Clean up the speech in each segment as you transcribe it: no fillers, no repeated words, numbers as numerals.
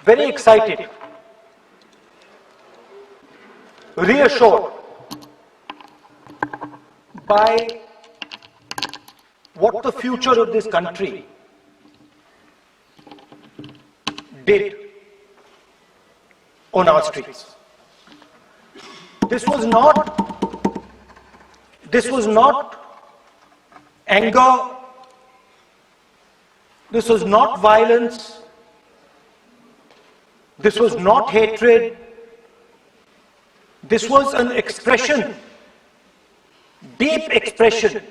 very excited, reassured by what the future of this country did on our streets. This was not anger, this was not violence, this was not hatred, this was an expression, deep expression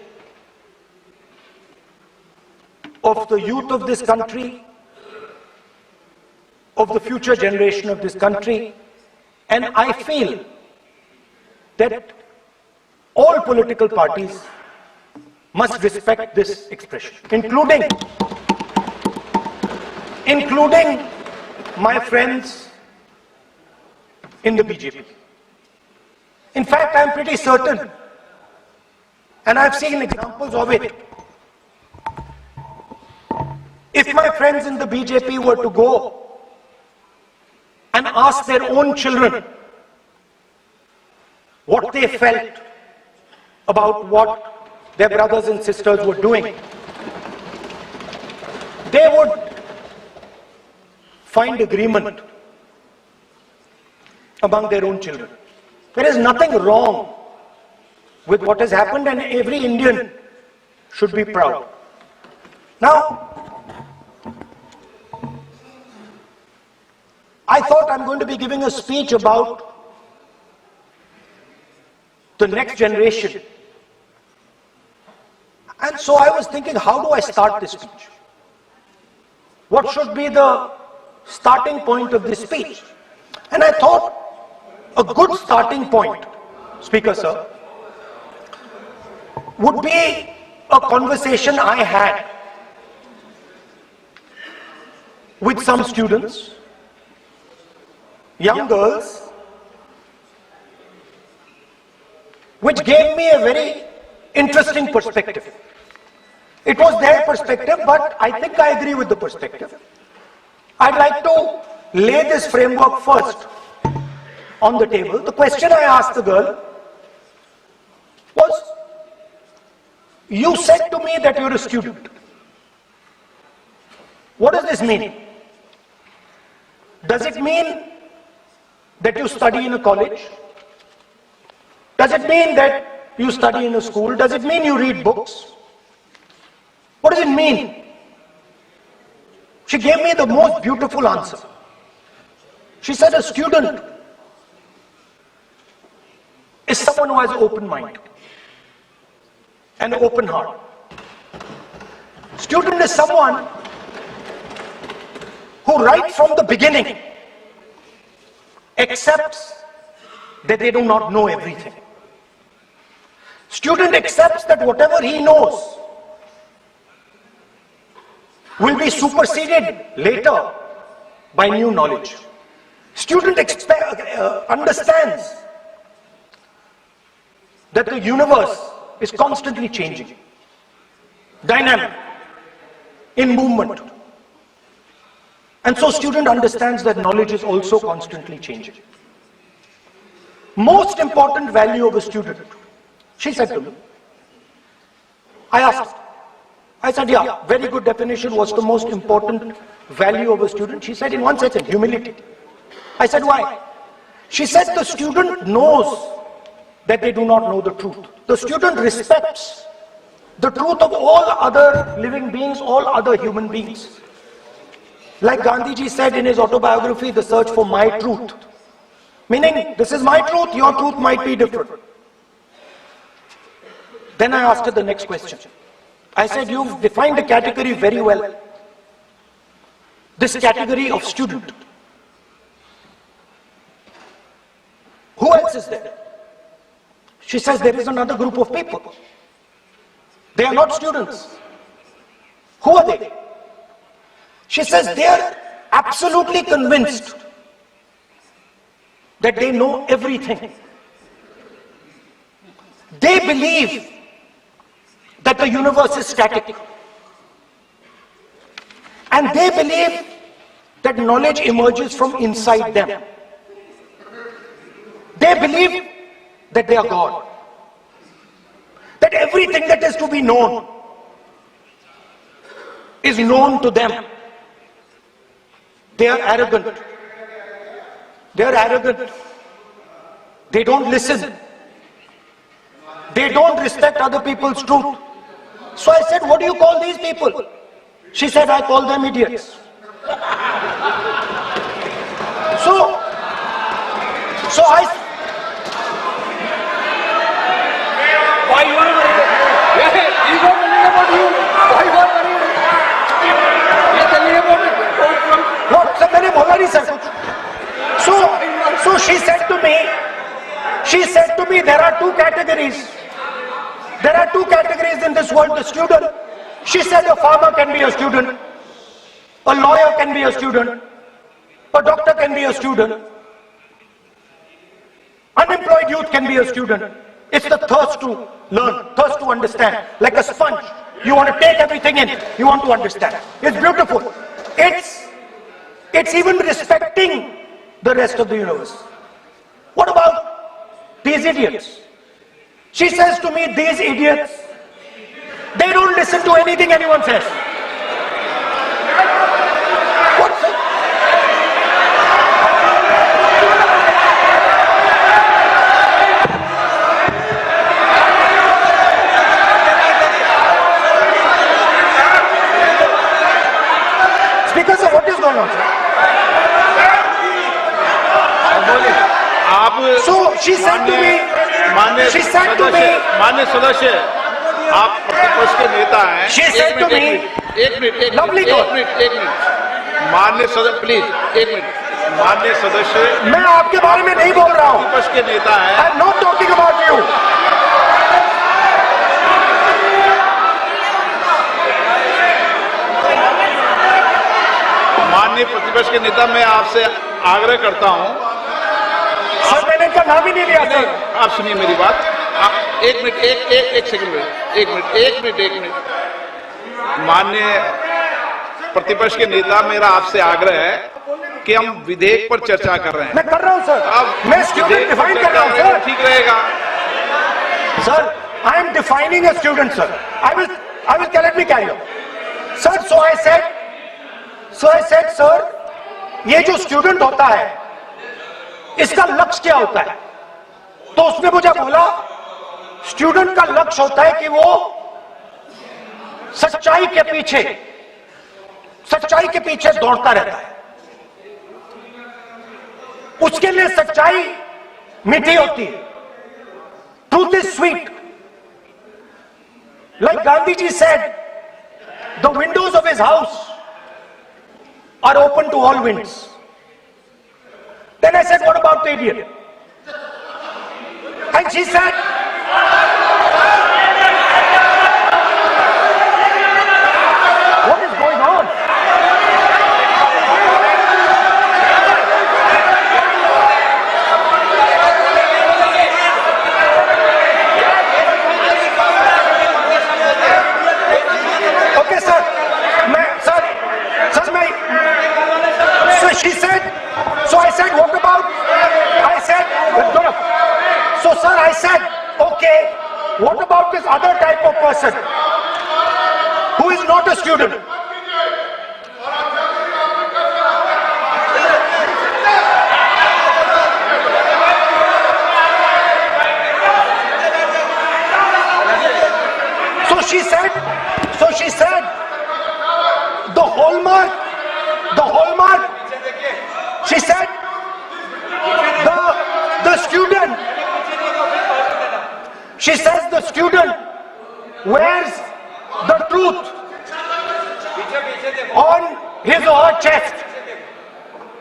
of the youth of this country, of the future generation of this country, and I feel that all political parties must respect this expression, including my friends in the BJP. In fact, I'm pretty certain, and I've seen examples of it, if my friends in the BJP were to go and ask their own children what they felt about what their brothers and sisters were doing, they would find agreement among their own children. There is nothing wrong with what has happened, and every Indian should be proud. Now, I thought I'm going to be giving a speech about the next generation. And so I was thinking, how do I start this speech? What should be the starting point of this speech? And I thought a good starting point, Speaker Sir, would be a conversation I had with some students, young girls, which gave me a very interesting perspective. It was their perspective, but I think I agree with the perspective. I'd like to lay this framework first on the table. The question I asked the girl was, you said to me that you're a student. What does this mean? Does it mean that you study in a college? Does it mean that you study in a school? Does it mean you read books? What does it mean? She gave me the most beautiful answer. She said a student is someone who has an open mind and an open heart. Student is someone who right from the beginning accepts that they do not know everything. Student accepts that whatever he knows will be superseded later by new knowledge. Student understands that the universe is constantly changing, dynamic, in movement. And so student understands that knowledge is also constantly changing. Most important value of a student, she said to me. I asked, I said, yeah, very good definition. What's the most important value of a student? She said, in one sentence, humility. I said, why? She said, the student knows that they do not know the truth. The student respects the truth of all other living beings, all other human beings. Like Gandhiji said in his autobiography, The Search for My Truth. Meaning, this is my truth, your truth might be different. Then I asked her the next question. I said, you've defined a category very well. This category of student. Who else is there? She says, there is another group of people. They are not students. Who are they? She says, they are absolutely convinced that they know everything. They believe that the universe is static. And they believe that knowledge emerges from inside them. They believe that they are God. That everything that is to be known is known to them. They are arrogant. They are arrogant. They don't listen. They don't respect other people's truth. So I said, what do you call these people? She said, I call them idiots. So I... Why you are worried? Yeah, he's not telling about you. Why you are worried? He's telling about it. What? Sir, मैंने बोला नहीं sir. So she said to me, there are two categories. There are two categories in this world, the student. She said a farmer can be a student, a lawyer can be a student, a doctor can be a student, unemployed youth can be a student. It's the thirst to learn, thirst to understand, like a sponge. You want to take everything in, you want to understand. It's beautiful. It's even respecting the rest of the universe. What about these idiots? She says to me, these idiots, they don't listen to anything anyone says. What's it? It's because of what is going on, sir. So she said to me, मान्य सदस्य, आप प्रतिपक्ष के नेता हैं। एक minute, मान्य सदस्य, प्लीज एक मिनट, मान्य सदस्य, मैं आपके बारे में नहीं बोल रहा हूँ। प्रतिपक्ष के नेता हैं। I am not talking about you. माननीय प्रतिपक्ष के नेता, मैं आपसे आग्रह करता हूँ। सर, मैंने इनका नाम ही नहीं लिया सर। आप सुनिए मेरी बात। एक मिनट, एक सेकंड में, एक मिनट। माननीय प्रतिपक्ष के नेता, मेरा आपसे आग्रह है कि हम विधेयक पर चर्चा कर रहे हैं। मैं कर रहा हूं सर। मैं स्टूडेंट डिफाइन कर रहा हूं सर। ठीक रहेगा sir. I am defining a student sir. I will let me carry on sir. So I said sir, ये जो स्टूडेंट होता है इसका लक्ष्य क्या होता है? तो उसने मुझे बोला, स्टूडेंट का लक्ष्य होता है कि वो सच्चाई के पीछे दौड़ता रहता है। उसके लिए सच्चाई मीठी होती है। Truth is sweet. Like Gandhi ji said, the windows of his house are open to all winds. Then I said, what about the idiot? And she said, what is going on? Okay, sir. So she said, so I said, what about? I said, so sir, I said, okay, what about this other type of person who is not a student? So she said, the hallmark, she said, the student, she says the student wears the truth on his or her chest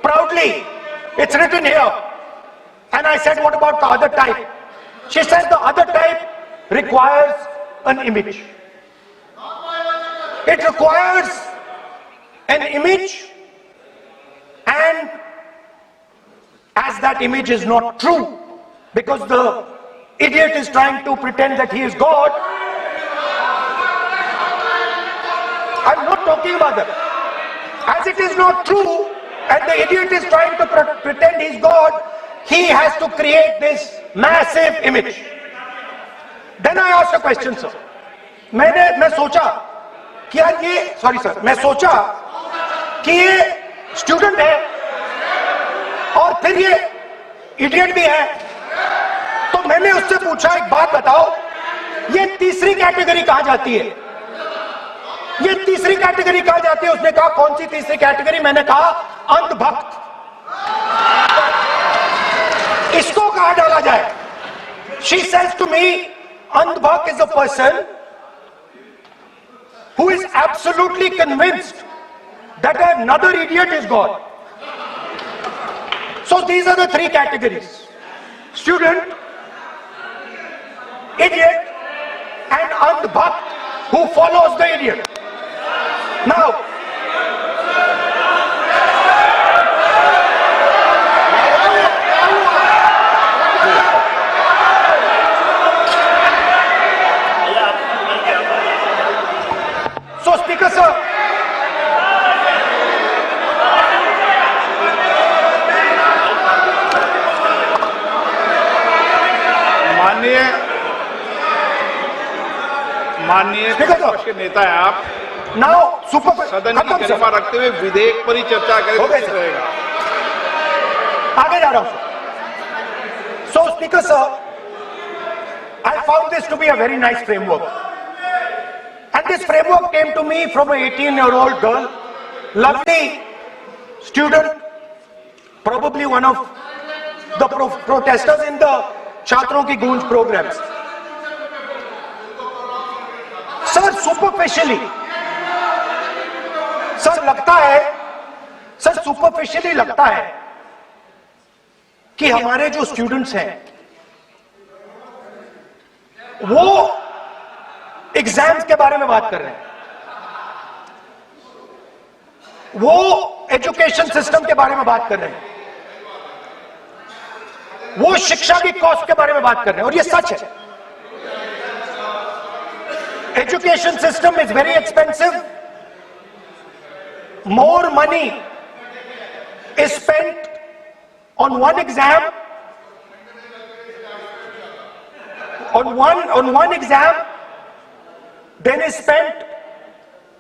proudly. It's written here. And I said, what about the other type? She said the other type requires an image. It requires an image, and as that image is not true, because the idiot is trying to pretend that he is God. I'm not talking about that. As it is not true, and the idiot is trying to pretend he's God, he has to create this massive image. Then I asked a question, sir. मैं सोचा कि यार ये, sorry sir, मैं सोचा कि ये student है और फिर ये इडियट भी है, तो मैंने उससे पूछा एक बात बताओ, ये तीसरी कैटेगरी कहां जाती है? ये तीसरी कैटेगरी कहां जाती है? उसने कहा कौन सी तीसरी कैटेगरी? मैंने कहा अंधभक्त। इसको कहां डाला जाए? She says to me, अंधभक्त is a person who is absolutely convinced that another idiot is God. So these are the three categories: student, idiot, and andhbhakt who follows the idiot. Now, so Speaker sir, माननीय प्रतिपक्ष के नेता है आप, now super सदन की गरिमा रखते हुए विधेयक पर ही चर्चा करें तो ठीक रहेगा। आगे जा रहा हूं। So Speaker sir, I found this to be a very nice framework, and this framework came to me from an 18-year-old girl, lovely student, probably one of the protesters in the छात्रों की गूंज programs. Sir superficially, sir लगता है, sir superficially लगता है कि हमारे जो स्टूडेंट्स हैं वो एग्जाम्स के बारे में बात कर रहे हैं, वो एजुकेशन सिस्टम के बारे में बात कर रहे हैं, वो शिक्षा की कॉस्ट के बारे में बात कर रहे हैं, और ये सच है। Education system is very expensive. More money is spent on one exam, on one exam, than is spent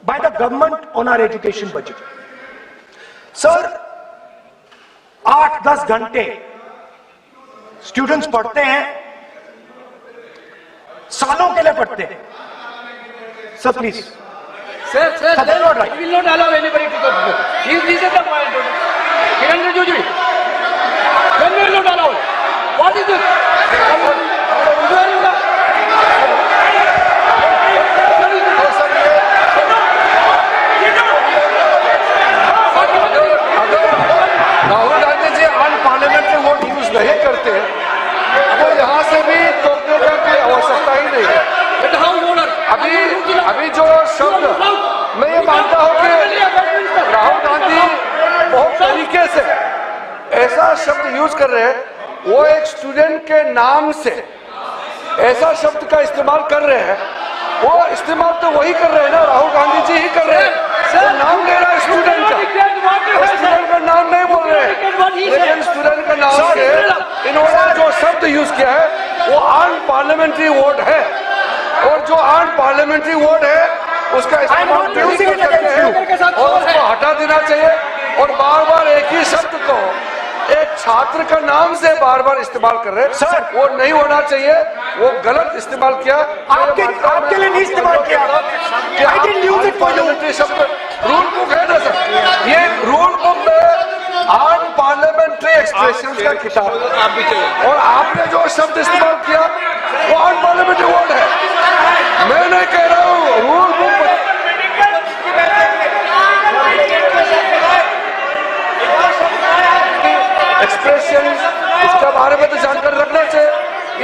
by the government on our education budget. Sir, 8-10 घंटे स्टूडेंट्स पढ़ते हैं, सालों के लिए पढ़ते हैं। Sir, please. Sir, That is not right. we will not allow anybody to go. This is the point. Kiran Rijiju, when we will not allow it? What is this? Rahul Gandhi ji unparliamentary word use नहीं करते, तो यहाँ से भी टोकने का कोई आवश्यकता ही नहीं है। अभी जो शब्द मैं ये मानता हूँ कि राहुल गांधी बहुत तरीके से ऐसा शब्द यूज कर रहे हैं, वो एक स्टूडेंट के नाम से ऐसा शब्द का इस्तेमाल कर रहे हैं। वो इस्तेमाल तो वही कर रहे हैं ना, राहुल गांधी जी ही कर रहे हैं। वो नाम ले रहा है स्टूडेंट का, स्टूडेंट का नाम नहीं बोल रहे हैं, लेकिन स्टूडेंट का नाम से इन्होंने जो शब्द यूज किया है वो अनपार्लियामेंट्री वोट है, और जो अनपार्लियामेंट्री वोट है उसका इस्तेमाल नहीं कर सकते हैं और उसको हटा देना चाहिए। और बार बार एक ही शब्द को एक छात्र का नाम से बार बार इस्तेमाल कर रहे हैं, सर वो नहीं होना चाहिए, वो गलत इस्तेमाल किया। आपके लिए नहीं इस्तेमाल किया, पार्लियामेंट्री शब्द रूल बुक है ना सर, ये रूल बुक में अनपार्लियामेंट्री एक्सप्रेशन का किताब आप भी चाहिए, और आपने जो शब्द इस्तेमाल किया वो अनपार्लियामेंट्री वर्ड है। मैं नहीं कह रहा हूँ, रूल बुक एक्सप्रेशन इसके बारे में तो जानकारी रखना चाहिए,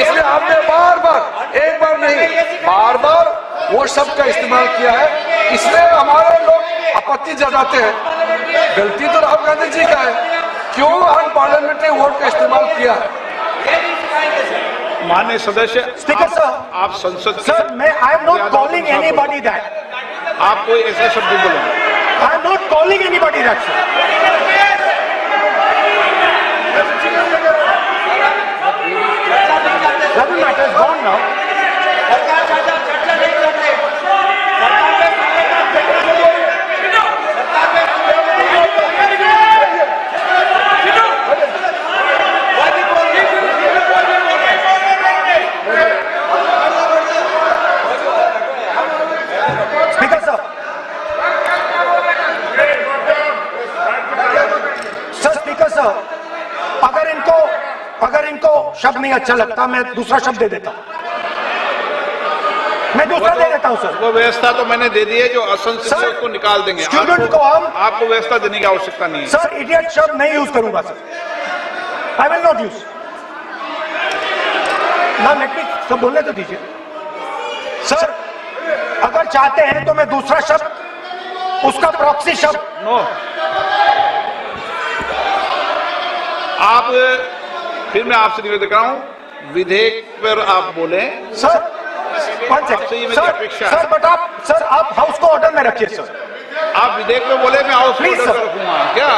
इसलिए आपने बार बार, एक बार नहीं बार बार वो शब्द का इस्तेमाल किया है, इसलिए हमारे लोग आपत्ति जताते हैं। गलती तो राहुल गांधी जी का है, क्यों अनपार्लियामेंट्री वोट का इस्तेमाल किया है। माननीय सदस्य, स्पीकर सर, आप संसद सर मैं I am not calling anybody that, आप कोई ऐसा शब्द बोले, I am not calling anybody that sir. Sir, अगर इनको शब्द नहीं अच्छा लगता मैं दूसरा शब्द दे देता हूं, मैं दूसरा दे देता हूं सर। वो व्यवस्था तो मैंने दे दी है, जो असंसदीय सर, उसको निकाल देंगे। स्टूडेंट को हम आपको व्यवस्था देने की आवश्यकता नहीं है। सर इडियट शब्द नहीं यूज करूंगा sir, I will not use. ना लेट मी सब बोलने तो दीजिए सर। अगर चाहते हैं तो मैं दूसरा शब्द, उसका प्रॉक्सी शब्द। नो, आप फिर मैं आपसे निवेदन कर रहा हूं, विधेयक पर आप बोले सर। वन आपसे ये सेकंड मेरी सर, अपेक्षा है। सर बट आप हाउस को ऑर्डर में रखिए सर। आप विधेयक में बोले, मैं हाउस Please, ऑर्डर sir. रखूंगा क्या?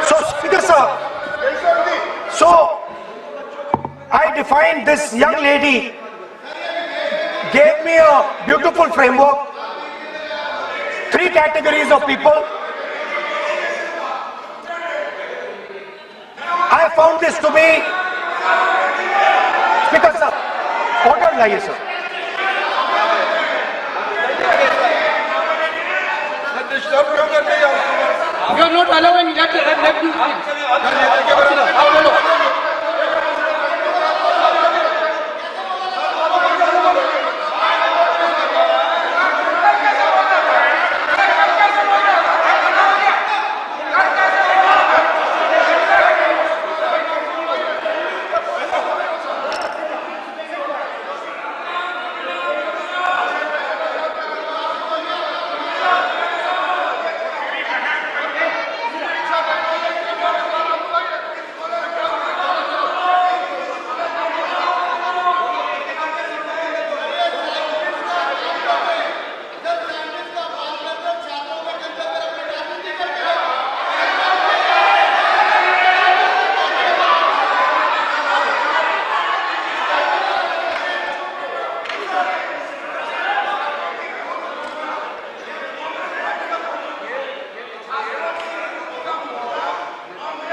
So, Speaker sir, so I defined this young lady, gave me a beautiful framework, 3 categories of people. I found this to be, Speaker sir, order लाइए sir. You are not allowing that. Let me.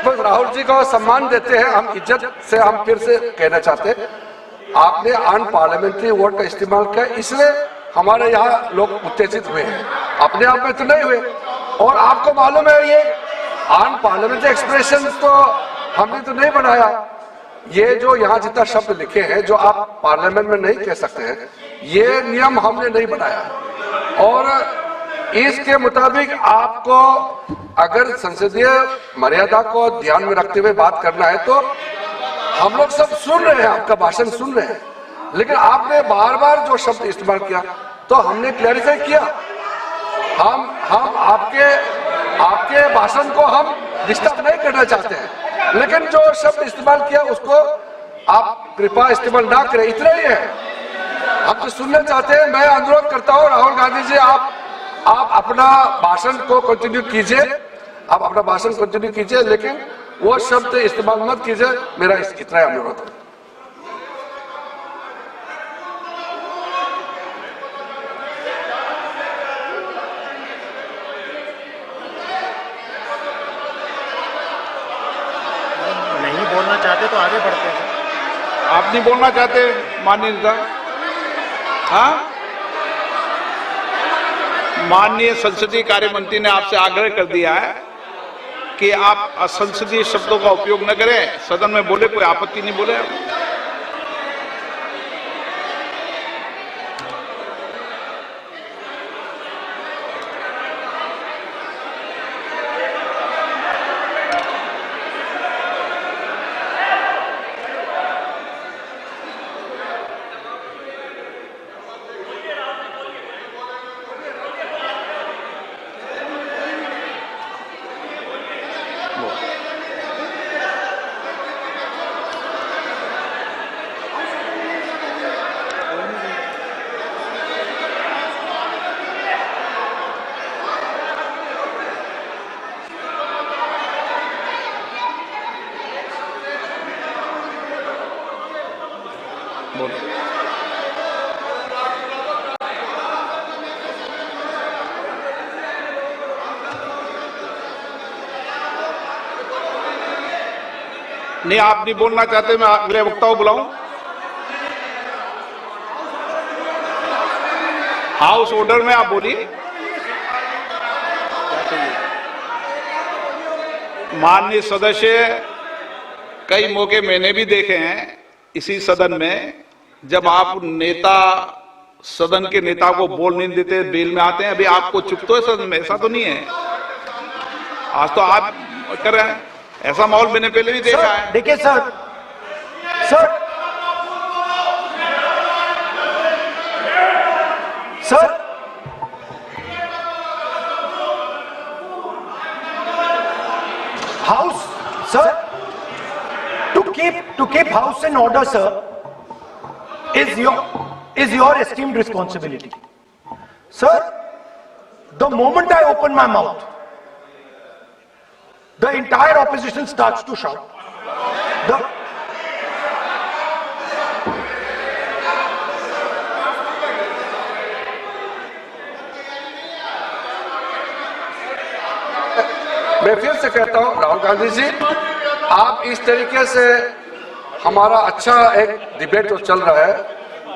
बस राहुल जी को सम्मान देते हैं, हम इज्जत से हम फिर से कहना चाहते हैं, आपने अन पार्लियामेंट्री वर्ड का इस्तेमाल किया, इसलिए हमारे यहाँ लोग उत्तेजित हुए हैं, अपने आप में तो नहीं हुए। और आपको मालूम है ये अन पार्लियामेंट्री एक्सप्रेशन तो हमने तो नहीं बनाया, ये जो यहाँ जितना शब्द लिखे हैं जो आप पार्लियामेंट में नहीं कह सकते हैं, ये नियम हमने नहीं बनाया। और इसके मुताबिक आपको अगर संसदीय मर्यादा को ध्यान में रखते हुए बात करना है तो हम लोग सब सुन रहे हैं, आपका भाषण सुन रहे हैं, लेकिन आपने बार बार जो शब्द इस्तेमाल किया तो हमने क्लैरिफाई किया। हम आपके भाषण को हम डिस्टर्ब नहीं करना चाहते हैं, लेकिन जो शब्द इस्तेमाल किया उसको आप कृपया इस्तेमाल ना करें, इतना ही है। हम तो सुनना चाहते हैं। मैं अनुरोध करता हूँ राहुल गांधी जी, आप अपना भाषण को कंटिन्यू कीजिए, आप अपना भाषण कंटिन्यू कीजिए, लेकिन वो शब्द इस्तेमाल मत कीजिए, मेरा इतना ही अनुरोध है। नहीं बोलना चाहते तो आगे बढ़ते हैं। आप नहीं बोलना चाहते माननीय नेता? हाँ, माननीय संसदीय कार्य मंत्री ने आपसे आग्रह कर दिया है कि आप असंसदीय शब्दों का उपयोग न करें, सदन में बोले, कोई आपत्ति नहीं बोले। नहीं, आप नहीं बोलना चाहते, मैं अगले वक्ता को बुलाऊं? हाउस ऑर्डर में आप बोलिए। माननीय सदस्य, कई मौके मैंने भी देखे हैं इसी सदन में, जब आप नेता, सदन के नेता को बोल नहीं देते, बेल में आते हैं। अभी आपको चुप तो है सदन में, ऐसा तो नहीं है। आज तो आप कर रहे हैं, ऐसा माहौल मैंने पहले भी देखा है। देखिए sir, sir house, sir, to keep house in order, sir, is your esteemed responsibility. Sir, the moment I open my mouth, the entire opposition starts to shout. मैं फिर से कहता हूं, राहुल गांधी जी, आप इस तरीके से हमारा अच्छा एक डिबेट जो चल रहा है,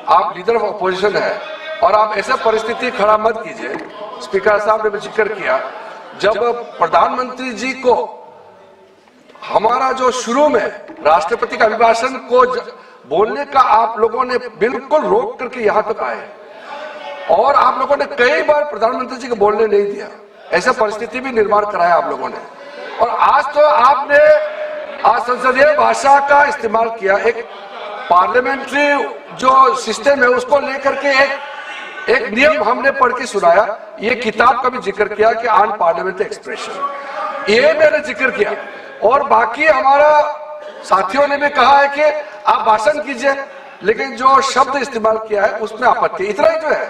आप लीडर ऑफ अपोजिशन है और आप ऐसे परिस्थिति खड़ा मत कीजिए। स्पीकर साहब ने भी जिक्र किया, जब प्रधानमंत्री जी को हमारा जो शुरू में राष्ट्रपति का अभिभाषण को बोलने का आप लोगों ने बिल्कुल रोक करके यहां तक आए और आप लोगों ने कई बार प्रधानमंत्री जी को बोलने नहीं दिया, ऐसा परिस्थिति भी निर्माण कराया आप लोगों ने। और आज तो आपने आज संसदीय भाषा का इस्तेमाल किया, एक पार्लियामेंट्री जो सिस्टम है उसको लेकर के एक नियम हमने पढ़ के सुनाया। ये किताब का भी जिक्र किया कि अन पार्लियामेंट्री एक्सप्रेशन, ये मैंने जिक्र किया। और बाकी हमारा साथियों ने भी कहा है कि आप भाषण कीजिए, लेकिन जो शब्द इस्तेमाल किया है उसमें आपत्ति, इतना ही तो है।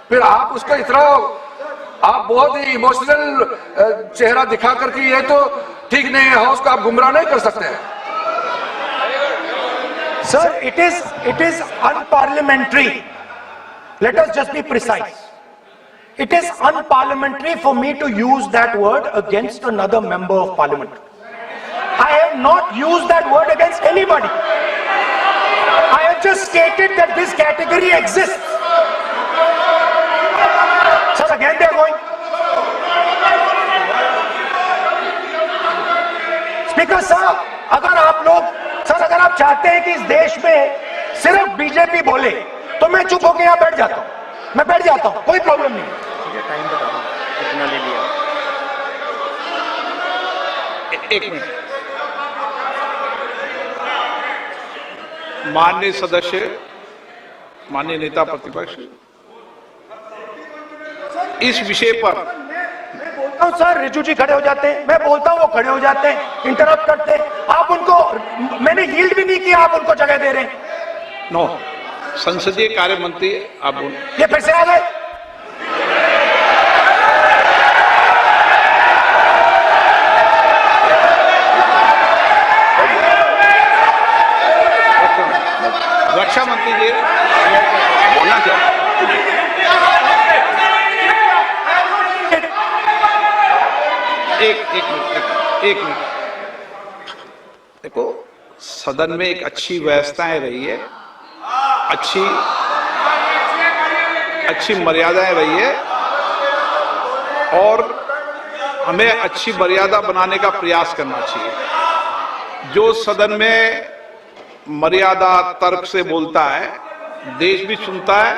फिर आप उसका इतना आप बहुत ही इमोशनल चेहरा दिखा करके ये तो ठीक नहीं है, हाउस को आप गुमराह नहीं कर सकते हैं। Sir, it is unparliamentary. Let us just be precise. It is unparliamentary for me to use that word against another member of parliament. I have not used that word against anybody. I have just stated that this category exists. Sir, again they are going. Speaker sir, अगर आप लोग, sir अगर आप चाहते हैं कि इस देश में सिर्फ बीजेपी बोले तो मैं चुप होकर यहां बैठ जाता हूं, मैं बैठ जाता हूं, कोई प्रॉब्लम नहीं। टाइम बता दो कितना ले लिया। एक मिनट, माननीय सदस्य, माननीय नेता प्रतिपक्ष, इस विषय पर बोलता हूं सर, रिजू जी खड़े हो जाते हैं, मैं बोलता हूं वो खड़े हो जाते हैं, इंटरप्ट करते हैं। आप उनको, मैंने यील्ड भी नहीं किया, आप उनको जगह दे रहे हैं। नो, संसदीय कार्य मंत्री आप बोल, ये फिर से आ गए। रक्षा मंत्री जी बोलना चाहिए। एक मिनट, देखो, सदन में एक अच्छी व्यवस्थाएं रही है, अच्छी मर्यादाएं रही है और हमें अच्छी मर्यादा बनाने का प्रयास करना चाहिए। जो सदन में मर्यादा तर्क से बोलता है, देश भी सुनता है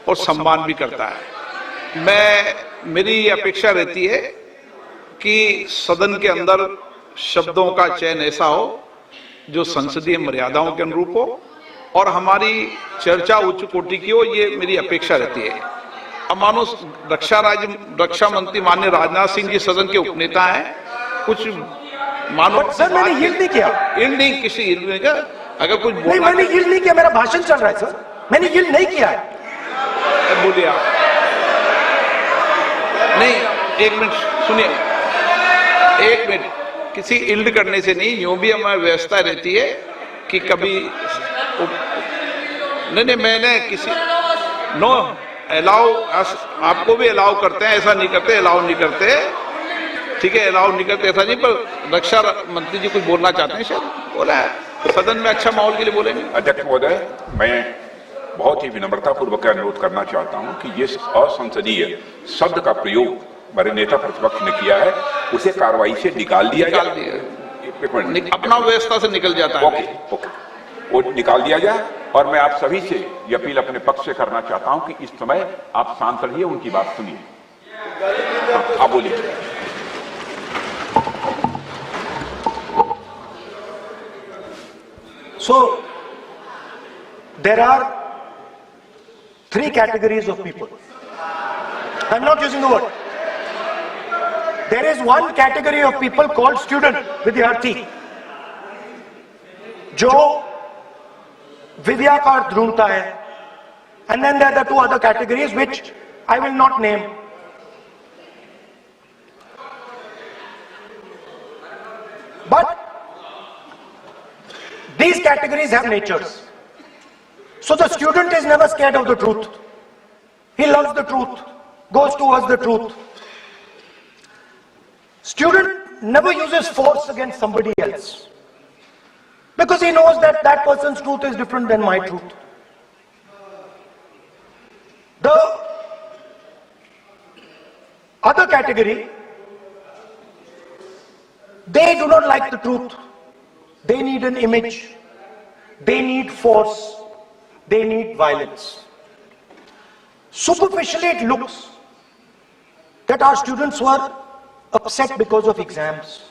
और सम्मान भी करता है। मेरी ये अपेक्षा रहती है कि सदन के अंदर शब्दों का चयन ऐसा हो जो संसदीय मर्यादाओं के अनुरूप हो और हमारी चर्चा उच्च कोटि की हो, ये मेरी अपेक्षा रहती है। अब मानो रक्षा मंत्री माननीय राजनाथ सिंह जी सदन के उपनेता हैं, कुछ मानो सर मैंने यील्ड नहीं किया, किसी यील्ड नहीं किया। अगर कुछ नहीं, मैंने यील्ड नहीं किया, मेरा भाषण चल रहा है सर, मैंने यील्ड नहीं किया है। बोलिए आप। नहीं, एक मिनट सुनिए, एक मिनट, किसी इल्ड करने से नहीं, यूं भी हमारी व्यवस्था रहती है कि कभी नहीं, मैंने किसी नो अलाउ, आपको भी अलाउ करते हैं, ऐसा नहीं करते, अलाउ नहीं करते, ठीक है, अलाउ नहीं करते ऐसा नहीं, पर रक्षा मंत्री जी कुछ बोलना चाहते हैं शायद। बोला है तो सदन में अच्छा माहौल के लिए बोलेंगे। अध्यक्ष महोदय, मैं बहुत ही विनम्रता पूर्वक अनुरोध करना चाहता हूं कि ये असंसदीय शब्द का प्रयोग हमारे नेता प्रतिपक्ष ने किया है, उसे कार्रवाई से निकाल दिया निकाल जाए। दिया। एक मिनट। अपना व्यवस्था से निकल जाता है। ओके ओके, वो निकाल दिया जाए। और मैं आप सभी से ये अपील अपने पक्ष से करना चाहता हूं कि इस समय आप शांत रहिए, उनकी बात सुनिए। आप बोलिए। So, there are three categories of people. I'm not using the word. There is one category of people called student, विद्यार्थी, जो विद्या का अर्थ ढूंढता है. And then there are the two other categories which I will not name. But these categories have natures. So the student is never scared of the truth. He loves the truth, goes towards the truth. Student never uses force against somebody else, because he knows that that person's truth is different than my truth. The other category, they do not like the truth. They need an image, they need force, they need violence. Superficially it looks that our students were upset because of exams.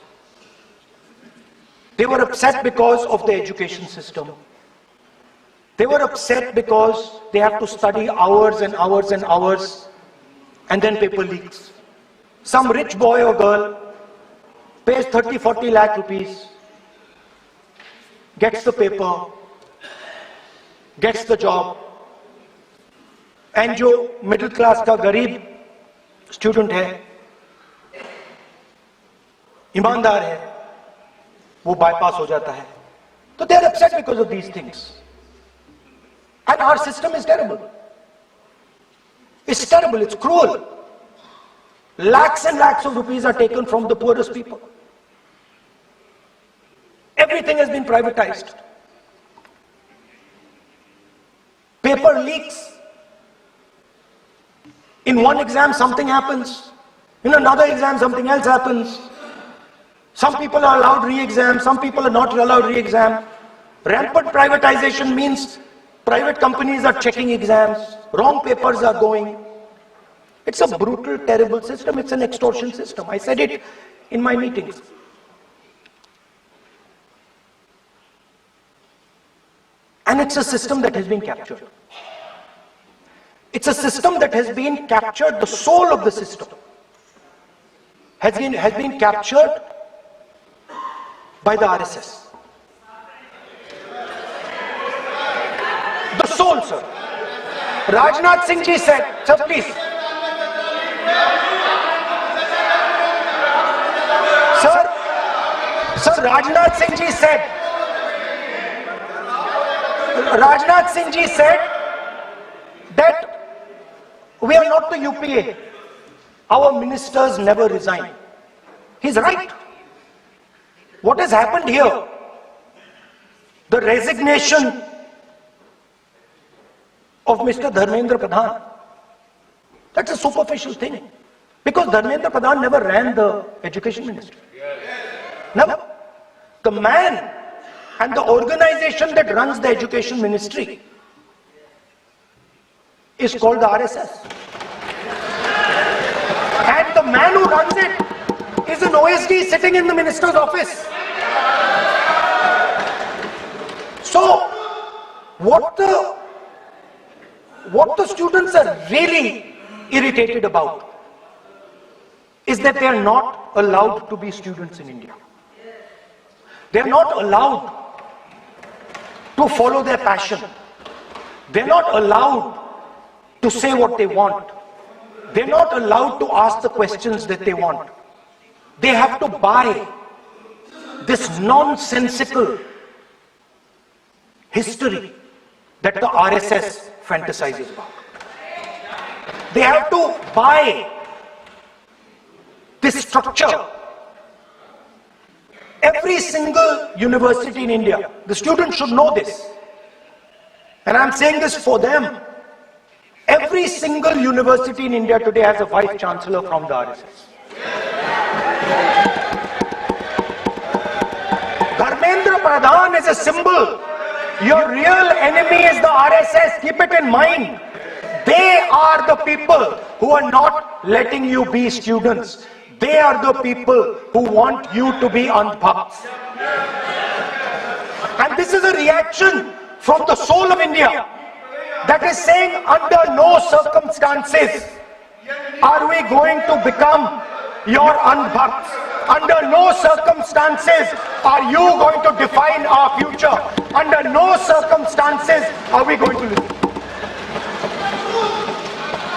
They were upset because of the education system. They were upset because they have to study hours and hours and hours, and then paper leaks. Some rich boy or girl pays 30-40 lakh rupees, gets the paper, gets the job, and जो middle class का गरीब student है, ईमानदार है, वो bypass हो जाता है. So they are upset because of these things. And our system is terrible. It's terrible, it's cruel. Lakhs and lakhs of rupees are taken from the poorest people. Everything has been privatized. Paper leaks. In one exam something happens. In another exam something else happens. Some people are allowed re-exam, some people are not allowed re-exam. Rampant privatization means private companies are checking exams, wrong papers are going. It's a brutal, terrible system. It's an extortion system. I said it in my meetings. And it's a system that has been captured. It's a system that has been captured. The soul of the system has been captured by the RSS. The soul, sir. Rajnath Singh ji said, sir, please. Sir, Rajnath Singh ji said, Rajnath Singh ji said that we are not the UPA. Our ministers never resign. He's right. What has happened here? The resignation of Mr. Dharmendra Pradhan, that's a superficial thing. Because Dharmendra Pradhan never ran the education ministry. Never. The man and the organization that runs the education ministry is called the RSS. And the man who runs it is an OSD sitting in the minister's office. So, what the students are really irritated about is that they are not allowed to be students in India. They are not allowed to follow their passion. They are not allowed to say what they want. They are not allowed to ask the questions that they want. They have to buy this nonsensical history that the RSS fantasizes about. They have to buy this structure Every single university in India, the students should know this. And I'm saying this for them. Every single university in India today has a vice chancellor from the RSS. Dharmendra Pradhan is a symbol. Your real enemy is the RSS. Keep it in mind. They are the people who are not letting you be students. They are the people who want you to be andhbhakts. And this is a reaction from the soul of India that is saying, under no circumstances are we going to become your andhbhakts. Under no circumstances are you going to define our future. Under no circumstances are we going to listen.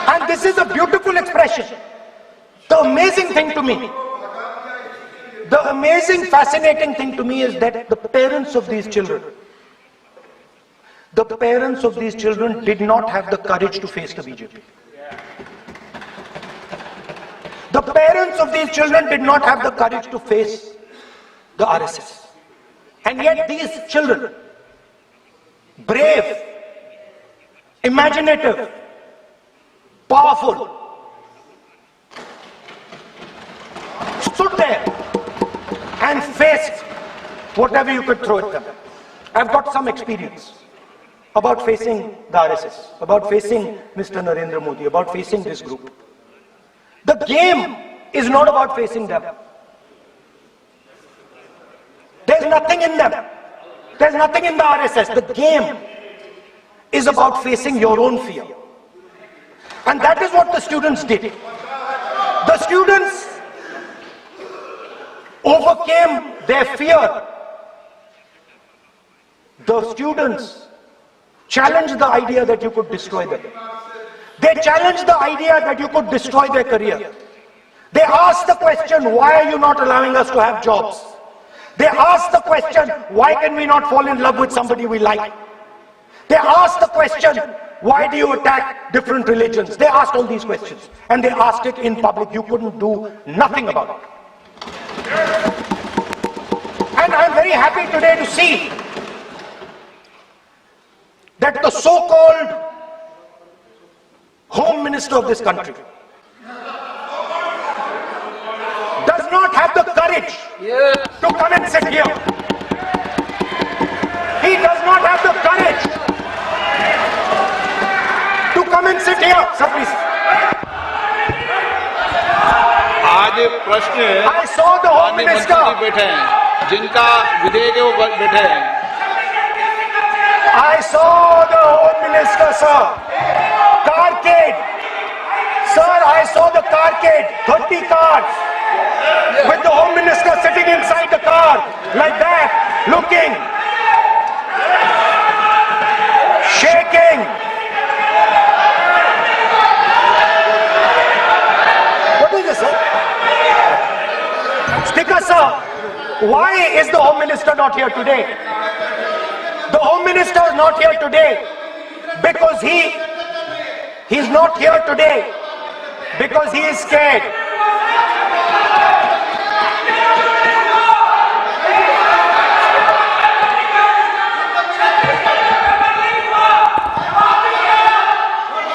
And this is a beautiful expression. The amazing thing to me, the amazing, fascinating thing to me is that the parents of these children, did not have the courage to face the BJP. The parents of these children did not have the courage to face the RSS. And yet these children, brave, imaginative, powerful, stood there and faced whatever you could throw at them. I've got some experience about facing the RSS, about facing Mr. Narendra Modi, about facing this group. The game is not about facing them. There's nothing in them. There's nothing in the RSS. The game is about facing your own fear. And that is what the students did. The students overcame their fear. The students challenged the idea that you could destroy them. They challenged the idea that you could destroy their career. They asked the question, why are you not allowing us to have jobs? They asked the question, why can we not fall in love with somebody we like? They asked the question, why do you attack different religions? They asked all these questions. And they asked it in public. You couldn't do nothing about it. And I'm very happy today to see that the so-called Home Minister of this country does not have the courage to come and sit here. He does not have the courage to come and sit here. Sir, please. आज प्रश्न I saw the Home माननीय मंत्री जी Minister. बैठे हैं, जिनका विधेयक है वो बैठे हैं. I saw the Home Minister, sir. Carcade. Sir, I saw the carcade. 30 cars. With the Home Minister sitting inside the car. Like that. Looking. Shaking. What is this, sir? Speaker, sir. Why is the Home Minister not here today? The Home Minister is not here today because he's not here today because he is scared.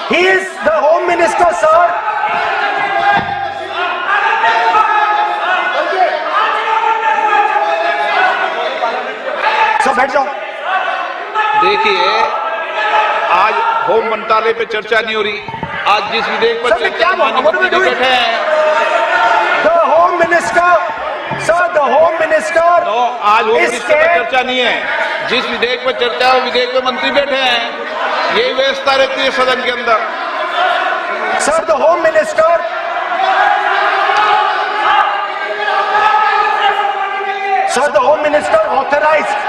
He is the Home Minister, sir. So, बैठ जाओ. देखिए, आज home मंत्रालय पे चर्चा नहीं हो रही. आज जिस विधेयक पर सर, मैं क्या चर्चा बोलूं? माननीय मंत्री जी बैठे हैं. The Home Minister, sir, the Home Minister तो आज होम is मिनिस्टर पर scared. चर्चा नहीं है. जिस विधेयक पर चर्चा है वो विधेयक पे मंत्री बैठे हैं. यही व्यवस्था रहती है सदन के अंदर. Sir, the Home Minister. Sir, the Home Minister authorized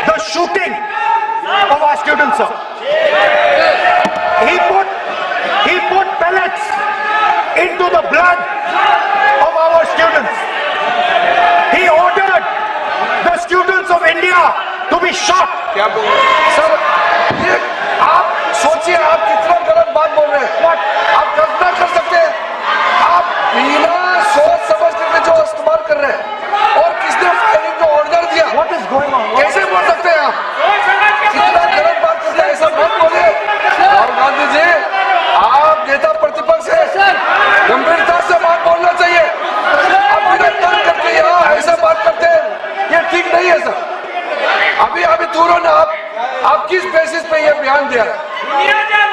the shooting of our students, sir. He put pellets into the blood of our students. He ordered the students of India to be shot. क्या बोल रहे हैं? Sir, ये आप सोचिए आप कितना गलत बात बोल रहे हैं. आप कल्पना कर सकते हैं, आप बिना सोच समझ करके जो जो इस्तेमाल कर रहे हैं और किसने फायरिंग का ऑर्डर दिया, What is going on? कैसे बोल सकते हैं आप? कितना गलत बात करते हैं, ऐसा मत बोलिए। राहुल गांधी जी, आप नेता प्रतिपक्ष है, गंभीरता से बात बोलना चाहिए। आप बिना तर्क करके यहाँ ऐसा बात करते हैं, ये ठीक नहीं है सर। अभी तुरंत आप किस बेसिस पे ये बयान दिया,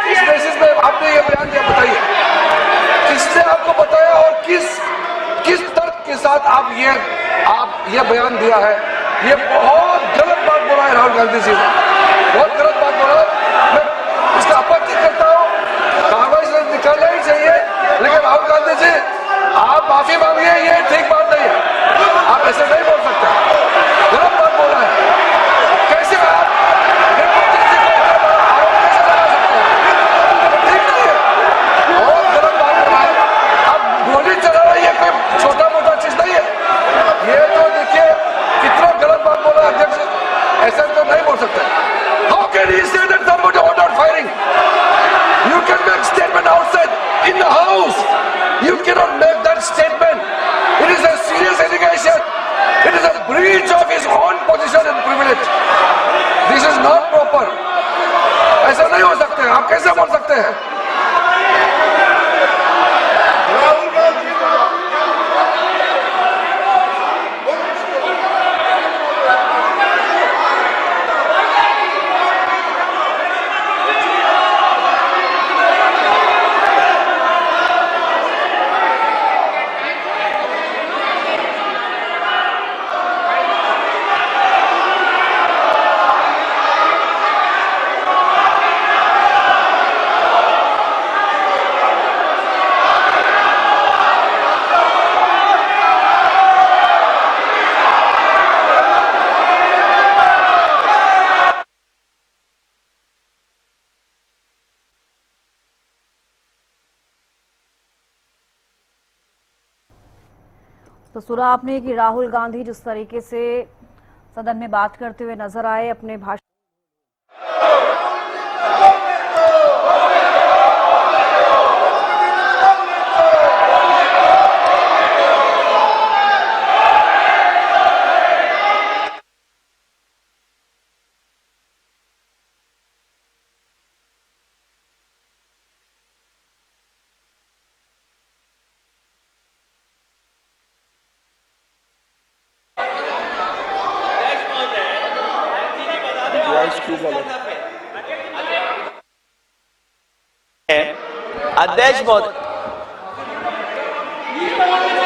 किस बेसिस पे आपने ये बयान दिया, बताइए किसने आपको बताया और किस तर्क के साथ आप ये बयान दिया है? ये बहुत गलत बात बोला है राहुल गांधी जी, बहुत गलत बात बोला है। मैं इसका आपत्ति करता हूँ, कार्रवाई से निकालना ही चाहिए, लेकिन राहुल गांधी जी आप माफी मांगिए, ये ठीक बात नहीं है। आप ऐसे नहीं बोल सकते, गलत बात बोला है। कैसे आप आरोप कैसे लगा सकते हैं? ठीक नहीं है, बहुत गलत बात बोला है। आप गोली चला रही है, कोई छोटा मोटा चीज नहीं है ये। तो देखिए कितना गलत बात बोला अध्यक्ष, ऐसा तो नहीं बोल सकते। How can he say that somebody ordered firing? You can make statement outside in the house. You cannot make that statement. It is a serious allegation. It is a breach of his own position and privilege. This is not proper. ऐसा नहीं हो सकते, आप कैसे बोल सकते हैं? तो सुना आपने कि राहुल गांधी जिस तरीके से सदन में बात करते हुए नजर आए अपने भाषण अध्यक्ष महोदय,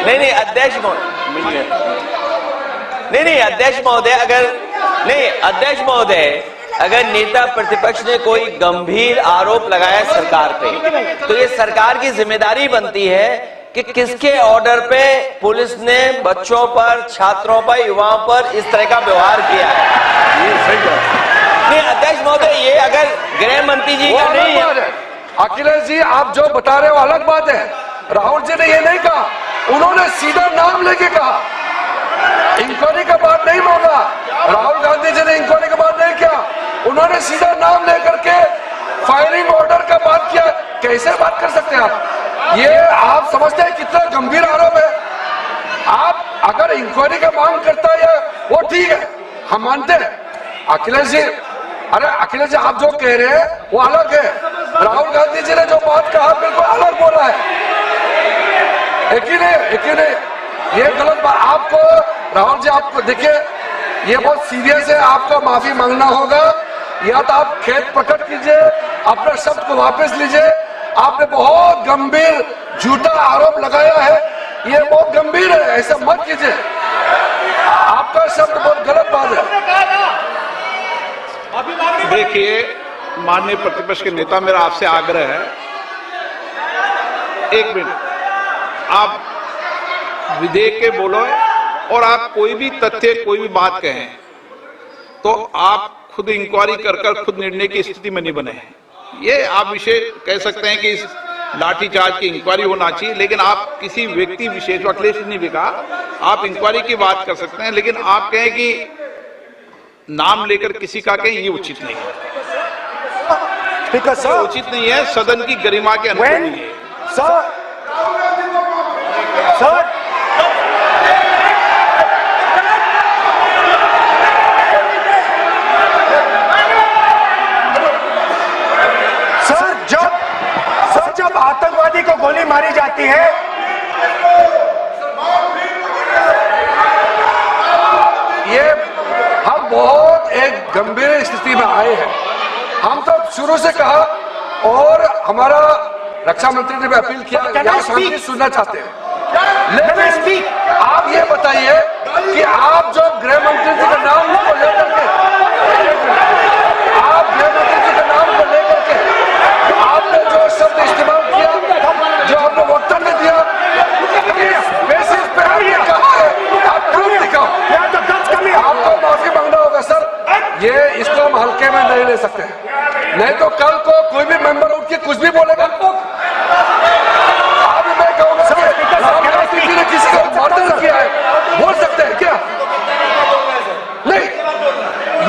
नहीं अध्यक्ष महोदय, नहीं अध्यक्ष महोदय, अध्यक्ष महोदय, अगर नेता प्रतिपक्ष ने कोई गंभीर आरोप लगाया सरकार पे, तो ये सरकार की जिम्मेदारी बनती है कि किसके ऑर्डर पे पुलिस ने बच्चों पर, छात्रों पर, युवाओं पर इस तरह का व्यवहार किया है। नहीं अध्यक्ष महोदय, ये अगर गृह मंत्री जी का नहीं है। अखिलेश जी, आप जो बता रहे हो अलग बात है। राहुल जी ने ये नहीं कहा, उन्होंने सीधा नाम लेके कहा। इंक्वायरी का बात नहीं मांगा, राहुल गांधी जी ने इंक्वायरी का बात नहीं किया, उन्होंने सीधा नाम लेकर के फायरिंग ऑर्डर का बात किया। कैसे बात कर सकते हैं आप? ये आप समझते हैं कितना गंभीर आरोप है? आप अगर इंक्वायरी का मांग करता है वो ठीक है, हम मानते हैं। अखिलेश जी, अरे अखिलेश जी, आप जो कह रहे हैं वो अलग है, राहुल गांधी जी ने जो बात कहा बिल्कुल अलग बोला है। एक ही नहीं, ये गलत बात। आपको राहुल जी, आपको देखिए ये बहुत सीरियस है, आपको माफी मांगना होगा, या तो आप खेत प्रकट कीजिए, अपना शब्द को वापस लीजिए। आपने बहुत गंभीर झूठा आरोप लगाया है, ये बहुत गंभीर है, ऐसा मत कीजिए। आपका शब्द बहुत गलत बात है। देखिए माननीय प्रतिपक्ष के नेता, मेरा आपसे आग्रह है, एक मिनट, आप विधेयक के बोलो और आप कोई भी तथ्य, कोई भी बात कहें तो आप खुद इंक्वायरी कर खुद निर्णय की स्थिति में नहीं बने हैं। ये आप विषय कह सकते हैं कि इस लाठीचार्ज की इंक्वायरी होना चाहिए, लेकिन आप किसी व्यक्ति विशेष, अखिलेश ने भी कहा, आप इंक्वायरी की बात कर सकते हैं, लेकिन आप कहें कि नाम लेकर किसी का कहें, ये उचित नहीं है। Speaker, sir, उचित नहीं है, सदन की गरिमा के अनुरूप नहीं है। sir, जाती है। ये हम बहुत एक गंभीर स्थिति में आए हैं। हम तो शुरू से कहा और हमारा रक्षा मंत्री ने भी अपील किया, यहाँ शांति सुनना चाहते हैं। लेकिन आप ये बताइए कि आप जो गृह मंत्री जी का नाम को लेकर के, आप गृह मंत्री जी का नाम को लेकर के आपने जो शब्द इस्तेमाल किया, जो आपने वक्तव्य दिया, इस बेसिस पे आपने कहा है, आप प्रूफ दिखाओ। आपको माफी मांगना होगा सर, ये इसको हम हल्के में नहीं ले सकते, नहीं तो कल को कोई भी मेंबर उठ के कुछ भी बोलेगा। अब मैं कहूंगा किसी ने किसी को मर्डर किया है, बोल सकते हैं क्या? नहीं,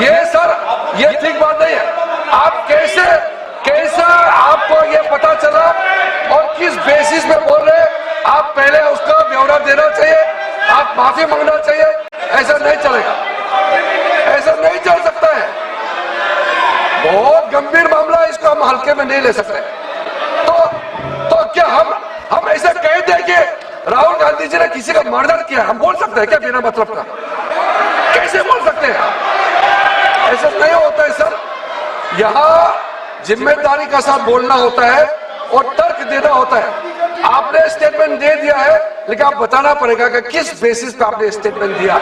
ये सर ये ठीक बात नहीं है। आप कैसा आपको ये पता चला और किस बेसिस पे बोल रहे हैं? आप पहले उसका ब्यौरा देना चाहिए, आप माफी मांगना चाहिए। ऐसा नहीं चलेगा, ऐसा नहीं चल सकता है। बहुत गंभीर मामला है, इसको हम हल्के में नहीं ले सकते। तो क्या हम ऐसा कह दें कि राहुल गांधी जी ने किसी का मर्डर किया, हम बोल सकते हैं क्या बिना मतलब का? कैसे बोल सकते हैं? ऐसा नहीं होता है सर। यहाँ जिम्मेदारी का साथ बोलना होता है और तर्क देना होता है। आपने स्टेटमेंट दे दिया है, लेकिन आप बताना पड़ेगा कि किस बेसिस पे आपने स्टेटमेंट दिया,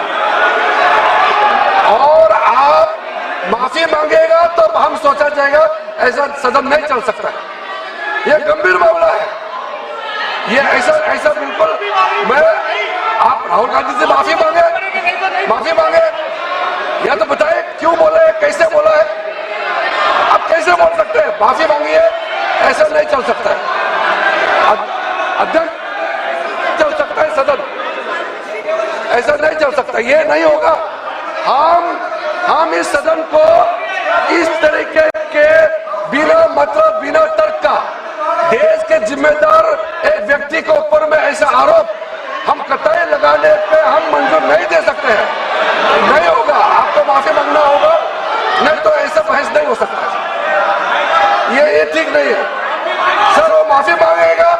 और आप माफी मांगेगा तो हम सोचा जाएगा। ऐसा सदन नहीं चल सकता है, यह गंभीर मामला है। ये ऐसा बिल्कुल मैं आप राहुल गांधी से माफी मांगे या तो बताए क्यों बोला है, कैसे बोला है। आप कैसे बोल सकते हैं? माफी मांगिए, ऐसा नहीं चल सकता है। अध्यक्ष चल सकता है सदन, ऐसा नहीं चल सकता, ये नहीं होगा। हम इस सदन को इस तरीके के बिना मतलब बिना तर्क का देश के जिम्मेदार एक व्यक्ति के ऊपर में ऐसा आरोप हम कतई लगाने पे हम मंजूर नहीं दे सकते हैं। नहीं होगा, आपको माफी मांगना होगा, नहीं तो ऐसा बहस नहीं हो सकता। ये ठीक नहीं है सर। वो माफी मांगेगा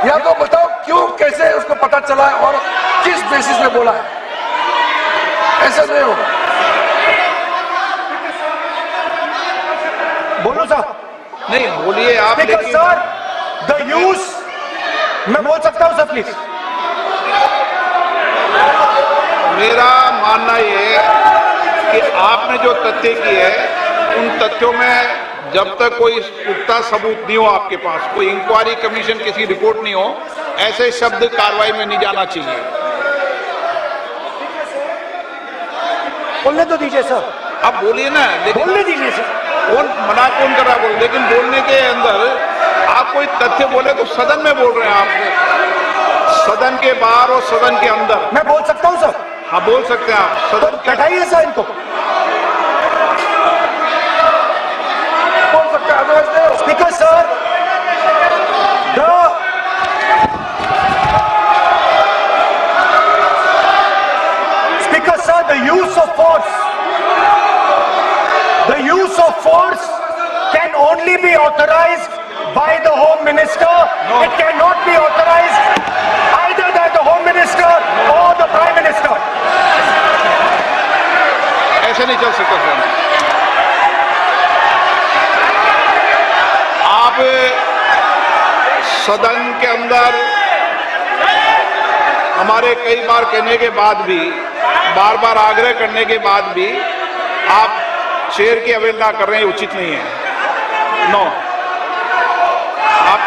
या तो बताओ क्यों, कैसे उसको पता चला है और किस बेसिस पे बोला है। ऐसा नहीं होगा। बोलो साहब। नहीं बोलिए आप, लेकिन सर द यूज, मैं बोल सकता हूं सर प्लीज? मेरा मानना ये है कि आपने जो तथ्य किए उन तथ्यों में जब तक कोई पुख्ता सबूत नहीं हो आपके पास, कोई इंक्वायरी कमीशन किसी रिपोर्ट नहीं हो, ऐसे शब्द कार्रवाई में नहीं जाना चाहिए। बोलने तो दीजिए सर। आप बोलिए ना, लेकिन बोलने दीजिए सर। कौन कौन कर रहा बोल, लेकिन बोलने के अंदर आप कोई तथ्य बोले तो सदन में बोल रहे हैं आप, सदन के बाहर और सदन के अंदर। मैं बोल सकता हूं सर? हाँ बोल सकते हैं आप, सदन के हटाइए सर इनको। बोल सकते हैं speaker sir, speaker sir, the use of force can only be authorized by the Home Minister. No. It cannot be authorized either by the Home Minister or the Prime Minister. ऐसे नहीं चल सकता sir. आप सदन के अंदर हमारे कई बार कहने के बाद भी, बार बार आग्रह करने के बाद भी आप शेर की अवहेलना कर रहे हैं, उचित नहीं है। नो, आप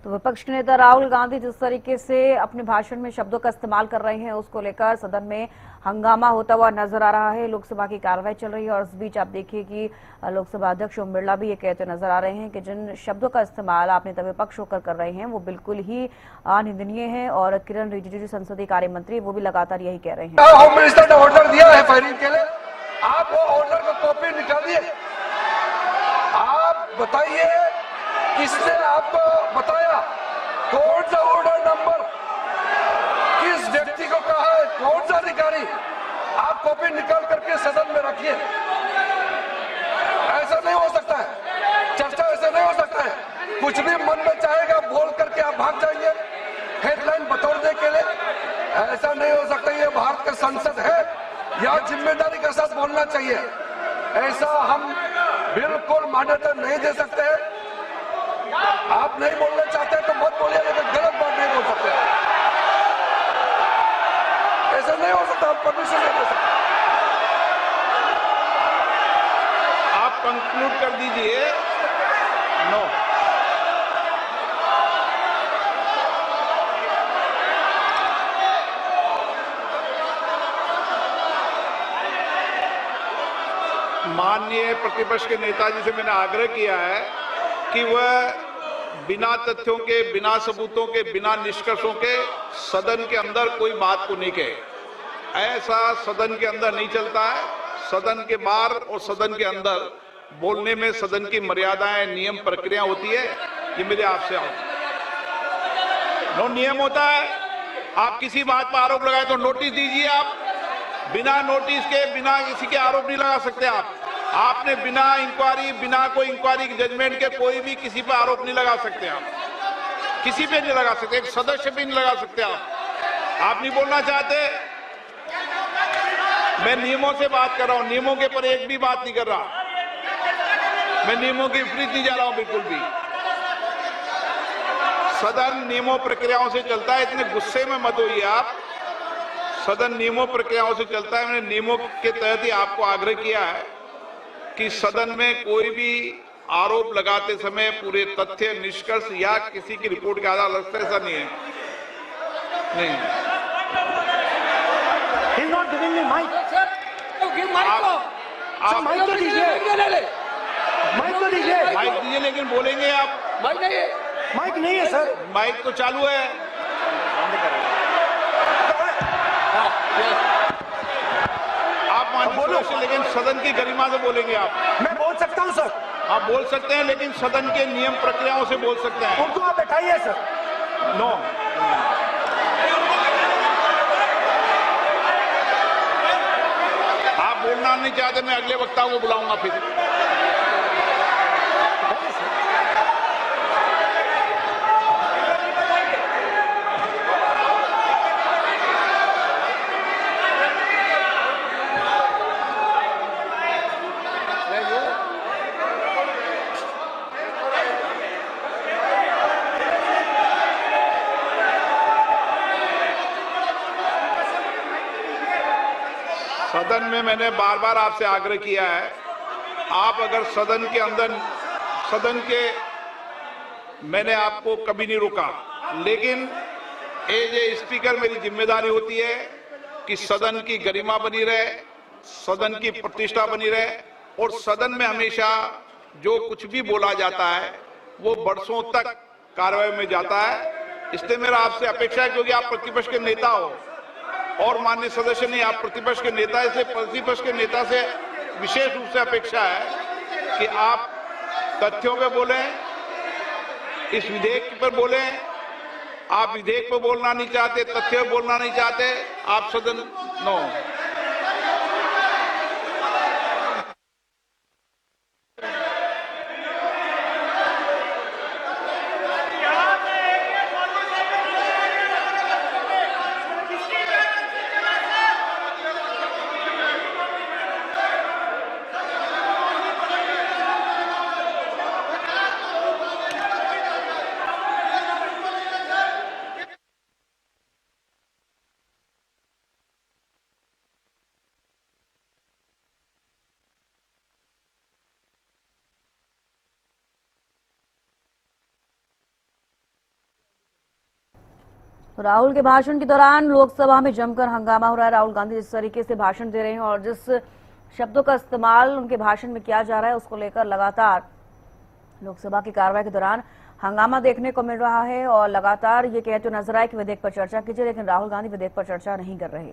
तो विपक्ष के नेता राहुल गांधी जिस तरीके से अपने भाषण में शब्दों का इस्तेमाल कर रहे हैं, उसको लेकर सदन में हंगामा होता हुआ नजर आ रहा है। लोकसभा की कार्रवाई चल रही है और इस बीच आप देखिए कि लोकसभा अध्यक्ष ओम बिरला भी ये कहते नजर आ रहे हैं कि जिन शब्दों का इस्तेमाल आप नेता विपक्ष होकर कर रहे हैं वो बिल्कुल ही निंदनीय है। और किरण रिजिजू संसदीय कार्य मंत्री वो भी लगातार यही कह रहे हैं। होम मिनिस्टर ने ऑर्डर दिया है फायरिंग के लिए, आप वो ऑर्डर को कॉपी निकालिए, आप बताइए किसने आपको बताया, कौन सा ऑर्डर नंबर किस व्यक्ति को कहा है, कौन सा अधिकारी, आप कॉपी निकाल करके सदन में रखिए। ऐसा नहीं हो सकता है, चर्चा ऐसे नहीं हो सकता है। कुछ भी मन में चाहेगा बोल करके आप भाग जाएंगे हेडलाइन बतौरने के लिए, ऐसा नहीं हो सकता। ये भारत का संसद है, या जिम्मेदारी के साथ बोलना चाहिए, ऐसा हम बिल्कुल मान्यता नहीं दे सकते। आप नहीं बोलना चाहते तो मत बोलिए, लेकिन गलत बात नहीं बोल सकते, ऐसा नहीं हो सकता, आप परमिशन नहीं दे सकते। आप कंक्लूड कर दीजिए। नो, माननीय प्रतिपक्ष के नेताजी से मैंने आग्रह किया है कि वह बिना तथ्यों के, बिना सबूतों के, बिना निष्कर्षों के सदन के अंदर कोई बात को नहीं कहे। ऐसा सदन के अंदर नहीं चलता है। सदन के बाहर और सदन के अंदर बोलने में सदन की मर्यादाएं, नियम, प्रक्रिया होती है। ये मेरे आपसे नो नियम होता है। आप किसी बात पर आरोप लगाए तो नोटिस दीजिए। आप बिना नोटिस के, बिना किसी के आरोप नहीं लगा सकते। आपने बिना इंक्वायरी, बिना कोई इंक्वायरी जजमेंट के कोई भी किसी पर आरोप नहीं लगा सकते। आप किसी पे नहीं लगा सकते, एक सदस्य भी नहीं लगा सकते। आप नहीं बोलना चाहते, मैं नियमों से बात कर रहा हूं, नियमों के पर एक भी बात नहीं कर रहा। मैं नियमों के विपरीत नहीं जा रहा हूं बिल्कुल भी। सदन नियमों प्रक्रियाओं से चलता है, इतने गुस्से में मत होइए आप। सदन नियमों प्रक्रियाओं से चलता है। मैंने नियमों के तहत ही आपको आग्रह किया है कि सदन में कोई भी आरोप लगाते समय पूरे तथ्य, निष्कर्ष या किसी की रिपोर्ट के आधार लगता है, ऐसा नहीं है। नहीं, He's not giving me mic. आप माइक तो दीजिए, माइक तो दीजिए। माइक दीजिए, लेकिन बोलेंगे आप। माइक नहीं है सर। माइक तो चालू है। आप माननीय से, लेकिन सदन की गरिमा से बोलेंगे आप। मैं बोल सकता हूँ सर। आप बोल सकते हैं, लेकिन सदन के नियम प्रक्रियाओं से बोल सकते हैं। उनको आप बैठाइए सर। नो, आप बोलना नहीं चाहते, मैं अगले वक्ता को बुलाऊंगा फिर। सदन में मैंने बार बार आपसे आग्रह किया है, आप अगर सदन के अंदर, मैंने आपको कभी नहीं रोका, लेकिन एज ए स्पीकर मेरी जिम्मेदारी होती है कि सदन की गरिमा बनी रहे, सदन की प्रतिष्ठा बनी रहे, और सदन में हमेशा जो कुछ भी बोला जाता है वो बरसों तक कार्रवाई में जाता है। इसलिए मेरा आपसे अपेक्षा है, क्योंकि आप प्रतिपक्ष के नेता हो और माननीय सदस्य नहीं, आप प्रतिपक्ष के नेता, इसलिए प्रतिपक्ष के नेता से विशेष रूप से अपेक्षा है कि आप तथ्यों पे बोलें, इस विधेयक पर बोलें। आप विधेयक पर बोलना नहीं चाहते, तथ्य बोलना नहीं चाहते, आप सदन नो। तो राहुल के भाषण के दौरान लोकसभा में जमकर हंगामा हो रहा है। राहुल गांधी जिस तरीके से भाषण दे रहे हैं और जिस शब्दों का इस्तेमाल उनके भाषण में किया जा रहा है उसको लेकर लगातार लोकसभा की कार्रवाई के दौरान हंगामा देखने को मिल रहा है और लगातार ये कहते नजर आए कि विधेयक पर चर्चा कीजिए, लेकिन राहुल गांधी विधेयक पर चर्चा नहीं कर रहे।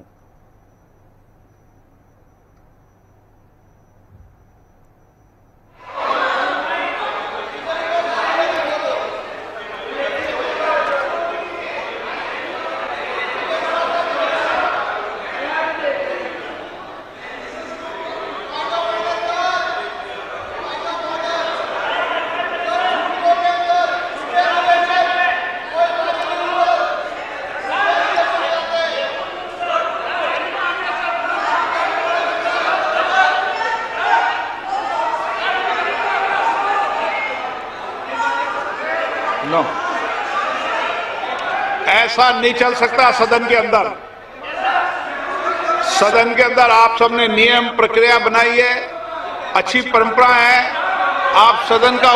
नो, ऐसा नहीं चल सकता सदन के अंदर। सदन के अंदर आप सबने नियम प्रक्रिया बनाई है, अच्छी परंपरा है। आप सदन का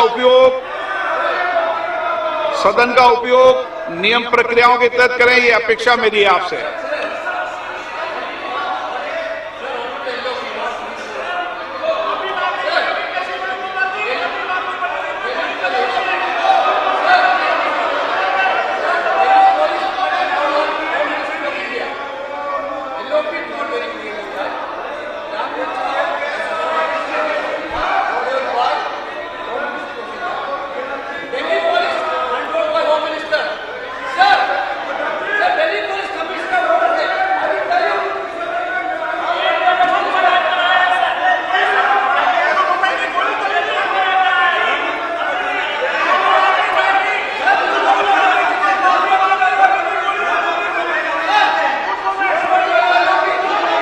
उपयोग नियम प्रक्रियाओं के तहत करें, ये अपेक्षा मेरी है आपसे।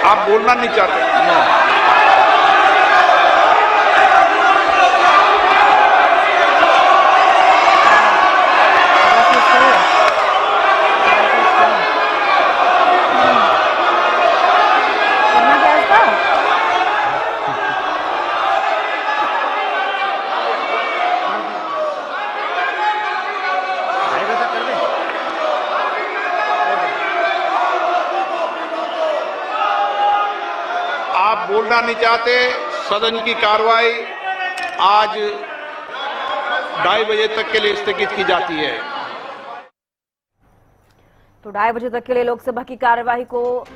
आप बोलना नहीं चाहते? आप बोलना नहीं चाहते। सदन की कार्रवाई आज 2:30 बजे तक के लिए स्थगित की जाती है। तो 2:30 बजे तक के लिए लोकसभा की कार्यवाही को